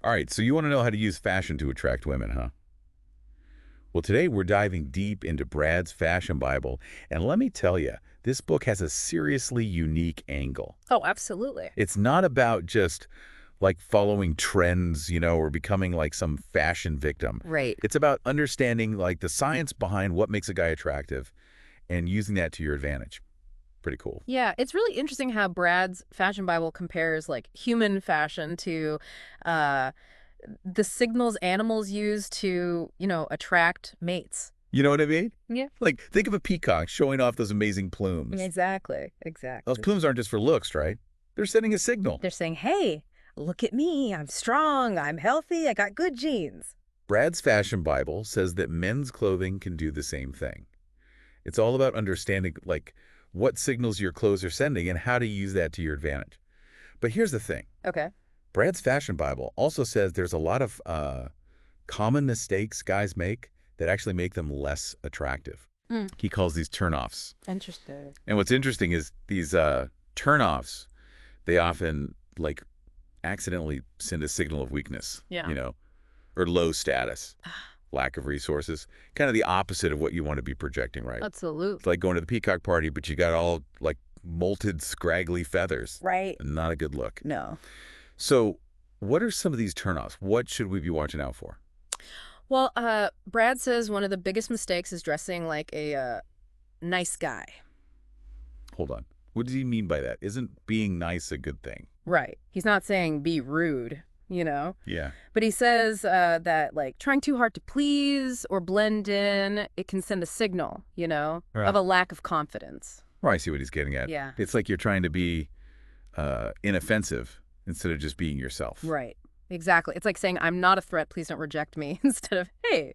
All right, so you want to know how to use fashion to attract women, huh? Well, today we're diving deep into Brad's Fashion Bible, and let me tell you, this book has a seriously unique angle. Oh, absolutely. It's not about just like following trends, or becoming like some fashion victim. Right. It's about understanding like the science behind what makes a guy attractive and using that to your advantage. Pretty cool. Yeah, it's really interesting how Brad's Fashion Bible compares like human fashion to uh, the signals animals use to, attract mates. You know what I mean? Yeah. Like, think of a peacock showing off those amazing plumes. Exactly. Those Exactly. plumes aren't just for looks, right? They're sending a signal. They're saying, hey, look at me. I'm strong. I'm healthy. I got good genes. Brad's Fashion Bible says that men's clothing can do the same thing. It's all about understanding, like, what signals your clothes are sending and how to use that to your advantage. But here's the thing. Okay. Brad's Fashion Bible also says there's a lot of common mistakes guys make that actually make them less attractive. Mm. He calls these turnoffs. Interesting. And what's interesting is these turnoffs, they often, like, accidentally send a signal of weakness, Yeah. or low status, lack of resources, kind of the opposite of what you want to be projecting, right? Absolutely. It's like going to the peacock party, but you got all, like, molted, scraggly feathers. Right. Not a good look. No. So what are some of these turnoffs? What should we be watching out for? Well, Brad says one of the biggest mistakes is dressing like a nice guy. Hold on. What does he mean by that? Isn't being nice a good thing? Right. He's not saying be rude. Yeah. But he says that, like, trying too hard to please or blend in, it can send a signal, Right. of a lack of confidence. Oh, I see what he's getting at. Yeah. It's like you're trying to be inoffensive instead of just being yourself. Right. Exactly. It's like saying, I'm not a threat, please don't reject me, instead of, hey,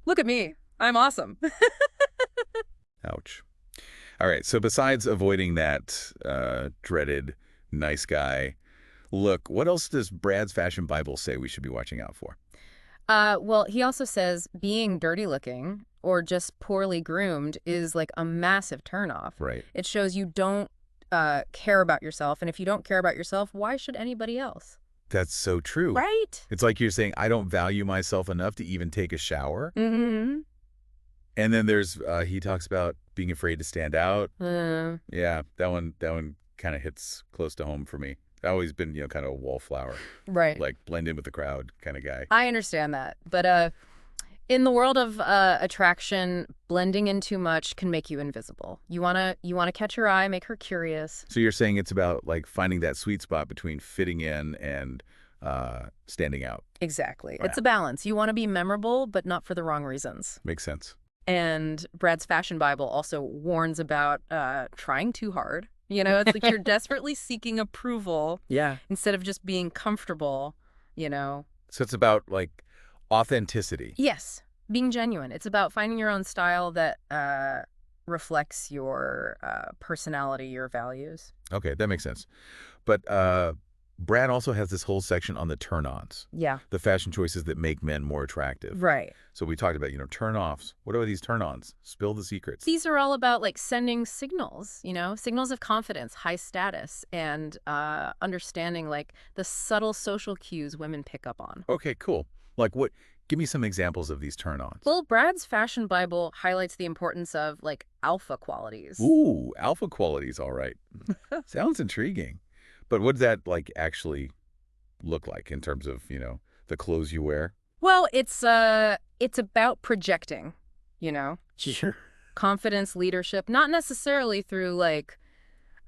look at me. I'm awesome. Ouch. All right. So besides avoiding that dreaded nice guy look, what else does Brad's Fashion Bible say we should be watching out for? Well, he also says being dirty looking or just poorly groomed is like a massive turnoff. Right. It shows you don't care about yourself. And if you don't care about yourself, why should anybody else? That's so true. Right? It's like you're saying, I don't value myself enough to even take a shower. Mm-hmm. And then there's, he talks about being afraid to stand out. Uh, Yeah, that one kind of hits close to home for me. I've always been, kind of a wallflower, right. like blend in with the crowd kind of guy. I understand that. But in the world of attraction, blending in too much can make you invisible. You wanna catch her eye, make her curious. So you're saying it's about like finding that sweet spot between fitting in and standing out. Exactly. Wow. It's a balance. You want to be memorable, but not for the wrong reasons. Makes sense. And Brad's Fashion Bible also warns about trying too hard. It's like you're desperately seeking approval Yeah. instead of just being comfortable. So it's about like authenticity. Yes, being genuine. It's about finding your own style that reflects your personality, your values. Okay, that makes sense. But Brad also has this whole section on the turn-ons, Yeah, the fashion choices that make men more attractive. right. So we talked about, turn-offs. What are these turn-ons? Spill the secrets. These are all about like sending signals, signals of confidence, high status, and understanding like the subtle social cues women pick up on. Okay, cool. Like what? Give me some examples of these turn-ons. Well, Brad's Fashion Bible highlights the importance of like alpha qualities. Ooh, alpha qualities, all right. Sounds intriguing. But what does that like actually look like in terms of, the clothes you wear? Well, it's about projecting, Sure. confidence, leadership, not necessarily through like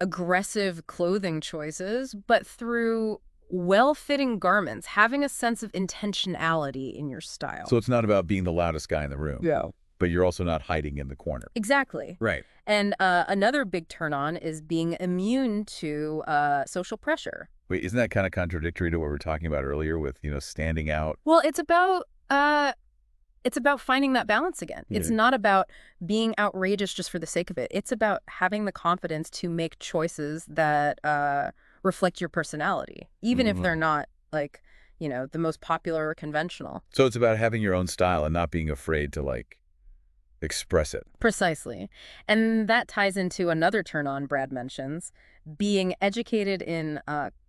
aggressive clothing choices, but through well-fitting garments, having a sense of intentionality in your style. So it's not about being the loudest guy in the room. Yeah. But you're also not hiding in the corner. Exactly. Right. And another big turn-on is being immune to social pressure. Wait, isn't that kind of contradictory to what we were talking about earlier with, standing out? Well, it's about finding that balance again. It's Yeah. not about being outrageous just for the sake of it. It's about having the confidence to make choices that reflect your personality, even if they're not like, the most popular or conventional. So it's about having your own style and not being afraid to like express it. Precisely. And that ties into another turn on Brad mentions, being educated in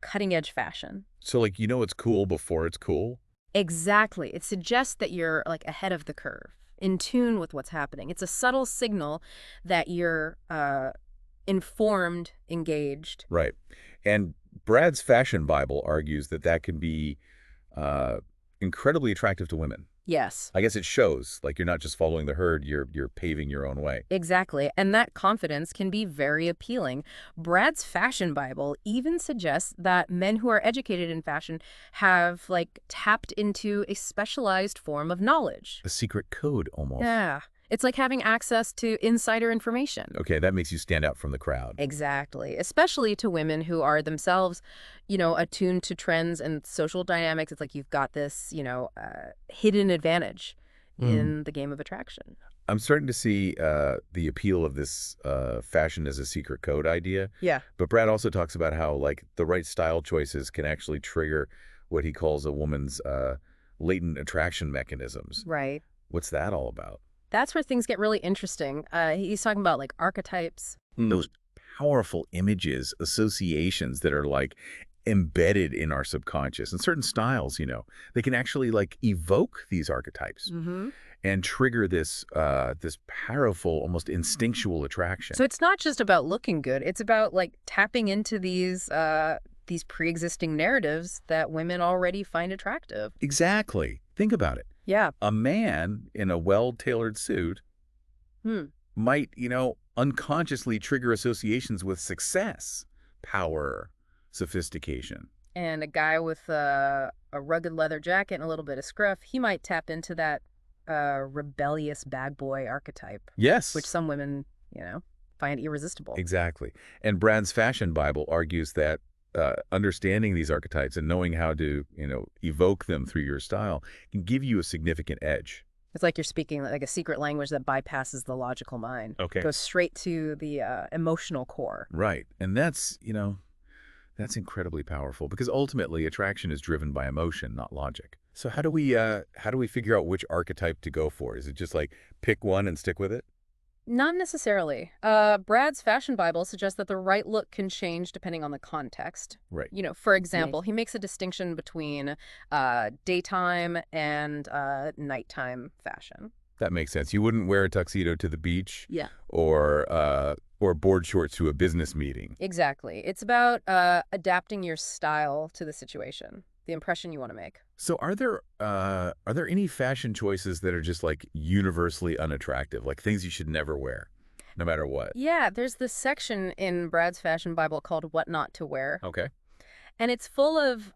cutting-edge fashion. So, like, it's cool before it's cool? Exactly. It suggests that you're like ahead of the curve, in tune with what's happening. It's a subtle signal that you're informed, engaged. Right. And Brad's Fashion Bible argues that that can be uh, incredibly attractive to women. Yes. I guess it shows, like, you're not just following the herd, you're paving your own way. Exactly. And that confidence can be very appealing. Brad's Fashion Bible even suggests that men who are educated in fashion have, like, tapped into a specialized form of knowledge. A secret code, almost. Yeah. It's like having access to insider information. Okay, that makes you stand out from the crowd. Exactly. Especially to women who are themselves, attuned to trends and social dynamics. It's like you've got this, hidden advantage in the game of attraction. I'm starting to see the appeal of this fashion as a secret code idea. Yeah. But Brad also talks about how, like, the right style choices can actually trigger what he calls a woman's latent attraction mechanisms. Right. What's that all about? That's where things get really interesting. He's talking about like archetypes. Those powerful images, associations that are like embedded in our subconscious, and certain styles, they can actually like evoke these archetypes and trigger this this powerful, almost instinctual attraction. So it's not just about looking good. It's about like tapping into these pre-existing narratives that women already find attractive. Exactly. Think about it. Yeah. A man in a well-tailored suit might, unconsciously trigger associations with success, power, sophistication. And a guy with a rugged leather jacket and a little bit of scruff, he might tap into that rebellious bad boy archetype. Yes. Which some women, find irresistible. Exactly. And Brad's Fashion Bible argues that understanding these archetypes and knowing how to, evoke them through your style can give you a significant edge. It's like you're speaking like a secret language that bypasses the logical mind. Okay. Goes straight to the emotional core. Right. And that's that's incredibly powerful because ultimately attraction is driven by emotion, not logic. So how do we figure out which archetype to go for? Is it just like pick one and stick with it? Not necessarily. Brad's Fashion Bible suggests that the right look can change depending on the context. Right. For example, he makes a distinction between daytime and nighttime fashion. That makes sense. You wouldn't wear a tuxedo to the beach. Yeah. Or board shorts to a business meeting. Exactly. It's about adapting your style to the situation, the impression you want to make. So are there any fashion choices that are just like universally unattractive, like things you should never wear, no matter what? Yeah, there's this section in Brad's Fashion Bible called What Not to Wear. Okay. And it's full of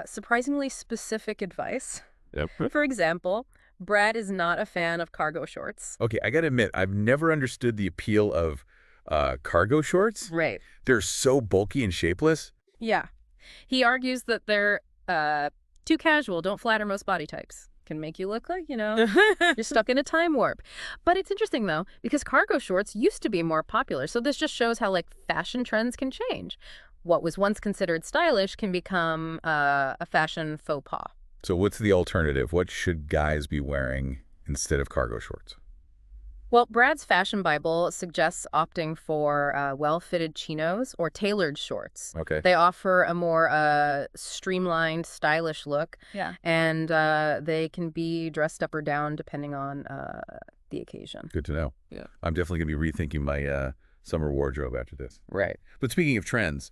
surprisingly specific advice. Yep. For example, Brad is not a fan of cargo shorts. Okay, I gotta admit, I've never understood the appeal of cargo shorts. Right. They're so bulky and shapeless. Yeah. He argues that they're too casual, don't flatter most body types. Can make you look like, you're stuck in a time warp. But it's interesting, though, because cargo shorts used to be more popular. So this just shows how, like, fashion trends can change. What was once considered stylish can become a fashion faux pas. So what's the alternative? What should guys be wearing instead of cargo shorts? Well, Brad's Fashion Bible suggests opting for well-fitted chinos or tailored shorts. Okay. They offer a more streamlined, stylish look. Yeah. And they can be dressed up or down depending on the occasion. Good to know. Yeah. I'm definitely going to be rethinking my summer wardrobe after this. Right. But speaking of trends,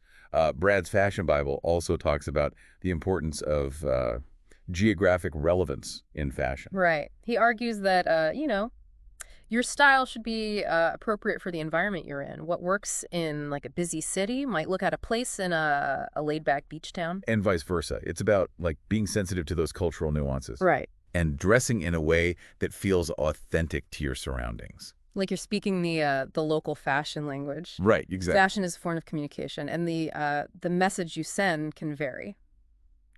Brad's Fashion Bible also talks about the importance of geographic relevance in fashion. Right. He argues that, your style should be appropriate for the environment you're in. What works in like a busy city might look out of place in a laid-back beach town. And vice versa. It's about like being sensitive to those cultural nuances. Right. And dressing in a way that feels authentic to your surroundings. Like you're speaking the local fashion language. Right, exactly. Fashion is a form of communication, and the message you send can vary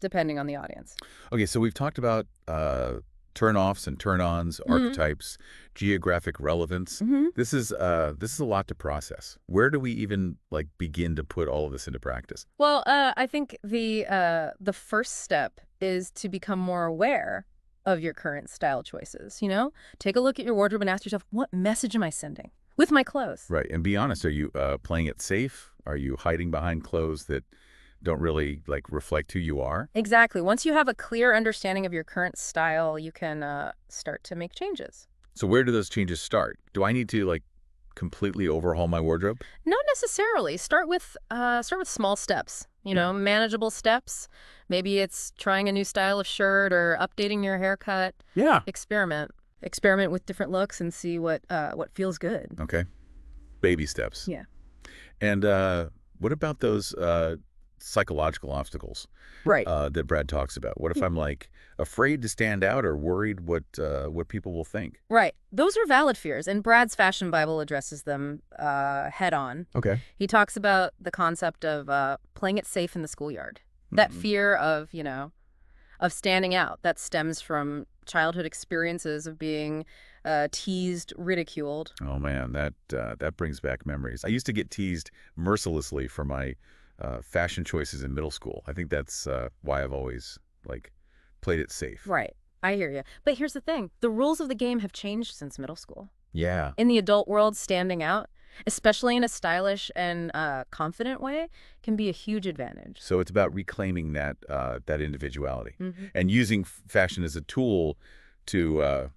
depending on the audience. Okay, so we've talked about turn-offs and turn-ons, archetypes, geographic relevance. This is a lot to process. Where do we even like begin to put all of this into practice? Well, I think the first step is to become more aware of your current style choices. Take a look at your wardrobe and ask yourself, what message am I sending with my clothes? Right, and be honest. Are you playing it safe Are you hiding behind clothes that don't really like reflect who you are? Exactly. Once you have a clear understanding of your current style, you can start to make changes. So where do those changes start? Do I need to like completely overhaul my wardrobe? Not necessarily. Start with small steps. Yeah. Manageable steps. Maybe it's trying a new style of shirt or updating your haircut. Yeah. Experiment with different looks and see what feels good. Okay. Baby steps. Yeah. And what about those psychological obstacles Right. that Brad talks about? What if I'm like afraid to stand out or worried what people will think? Right. Those are valid fears, and Brad's Fashion Bible addresses them head on. Okay. He talks about the concept of playing it safe in the schoolyard. That Mhm. fear of standing out that stems from childhood experiences of being teased, ridiculed. Oh man, that brings back memories. I used to get teased mercilessly for my fashion choices in middle school. I think that's why I've always like played it safe. Right. I hear you. But here's the thing. The rules of the game have changed since middle school. Yeah. In the adult world, standing out, especially in a stylish and confident way, can be a huge advantage. So it's about reclaiming that individuality Hmm. and using fashion as a tool to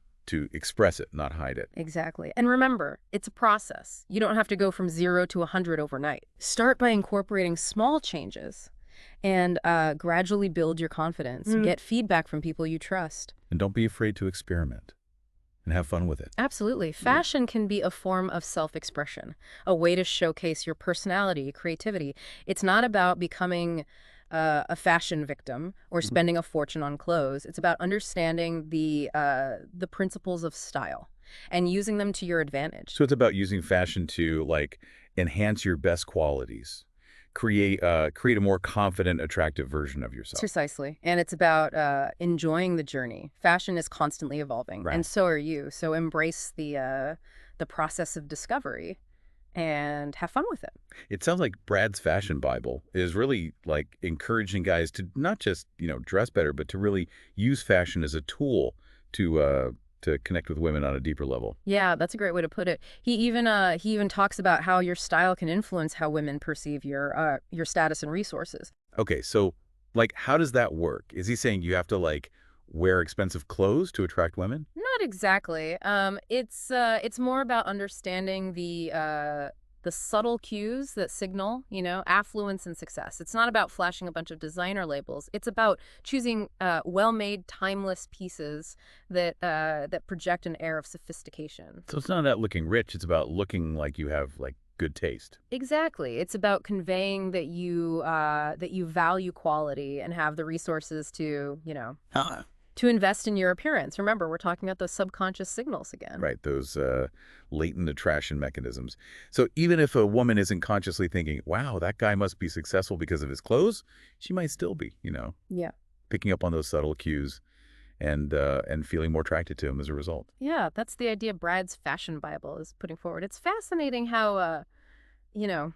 express it, not hide it. Exactly. And remember, it's a process. You don't have to go from 0 to 100 overnight. Start by incorporating small changes and gradually build your confidence. Get feedback from people you trust. And don't be afraid to experiment and have fun with it. Absolutely. Fashion can be a form of self-expression, a way to showcase your personality, creativity. It's not about becoming a fashion victim or spending a fortune on clothes. It's about understanding the principles of style and using them to your advantage. So it's about using fashion to like enhance your best qualities, create a more confident, attractive version of yourself. Precisely. And it's about enjoying the journey. Fashion is constantly evolving, Right. and so are you. So embrace the process of discovery and have fun with it. It sounds like Brad's fashion Bible is really like encouraging guys to not just, dress better, but to really use fashion as a tool to connect with women on a deeper level. Yeah, that's a great way to put it. He even talks about how your style can influence how women perceive your status and resources. Okay, so like how does that work? Is he saying you have to like wear expensive clothes to attract women? Not exactly. It's more about understanding the subtle cues that signal, affluence and success. It's not about flashing a bunch of designer labels. It's about choosing well-made, timeless pieces that project an air of sophistication. So it's not about looking rich, it's about looking like you have like good taste. Exactly. It's about conveying that you value quality and have the resources to invest in your appearance. Remember, we're talking about those subconscious signals again. Right, those latent attraction mechanisms. So even if a woman isn't consciously thinking, wow, that guy must be successful because of his clothes, she might still be, Yeah. picking up on those subtle cues and feeling more attracted to him as a result. Yeah, that's the idea Brad's Fashion Bible is putting forward. It's fascinating how, you know,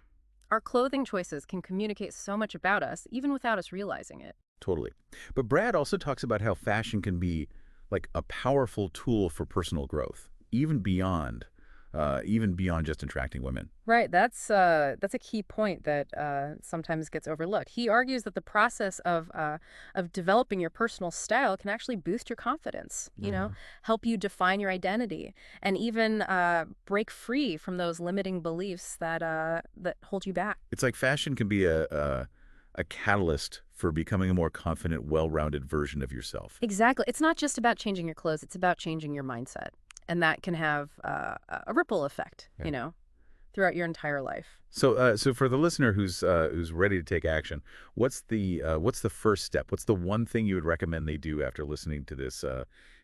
our clothing choices can communicate so much about us, even without us realizing it. Totally. But Brad also talks about how fashion can be like a powerful tool for personal growth, even beyond just attracting women. Right, that's a key point that sometimes gets overlooked. He argues that the process of developing your personal style can actually boost your confidence, help you define your identity, and even break free from those limiting beliefs that hold you back. It's like fashion can be a catalyst for becoming a more confident, well-rounded version of yourself. Exactly. It's not just about changing your clothes, it's about changing your mindset. And that can have a ripple effect, Yeah. throughout your entire life. So for the listener who's ready to take action, what's the first step? What's the one thing you would recommend they do after listening to this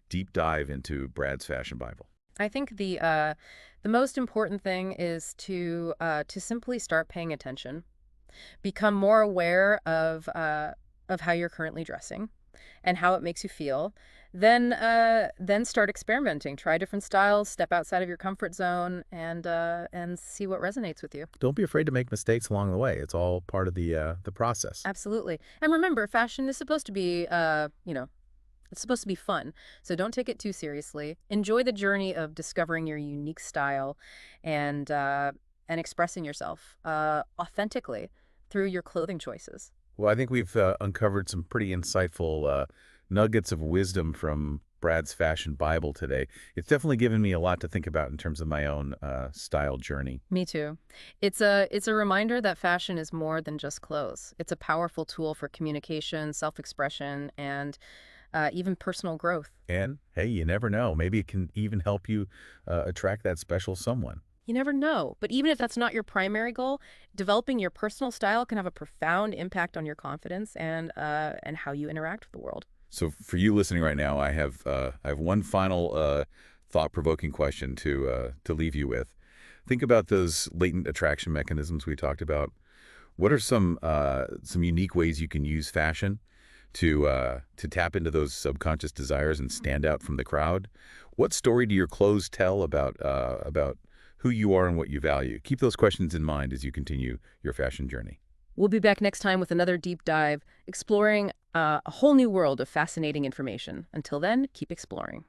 deep dive into Brad's Fashion Bible? I think the most important thing is to simply start paying attention, become more aware of how you're currently dressing and how it makes you feel. Then start experimenting. Try different styles. Step outside of your comfort zone and see what resonates with you. Don't be afraid to make mistakes along the way. It's all part of the process. Absolutely. And remember, fashion is supposed to be it's supposed to be fun. So don't take it too seriously. Enjoy the journey of discovering your unique style, and and expressing yourself authentically through your clothing choices. Well, I think we've uncovered some pretty insightful nuggets of wisdom from Brad's Fashion Bible today. It's definitely given me a lot to think about in terms of my own style journey. Me too. It's a reminder that fashion is more than just clothes. It's a powerful tool for communication, self-expression, and even personal growth. And hey, you never know. Maybe it can even help you attract that special someone. You never know. But even if that's not your primary goal, developing your personal style can have a profound impact on your confidence and how you interact with the world. So for you listening right now, I have one final thought-provoking question to leave you with. Think about those latent attraction mechanisms we talked about. What are some unique ways you can use fashion to tap into those subconscious desires and stand out from the crowd? What story do your clothes tell about who you are and what you value? Keep those questions in mind as you continue your fashion journey. We'll be back next time with another deep dive, exploring a whole new world of fascinating information. Until then, keep exploring.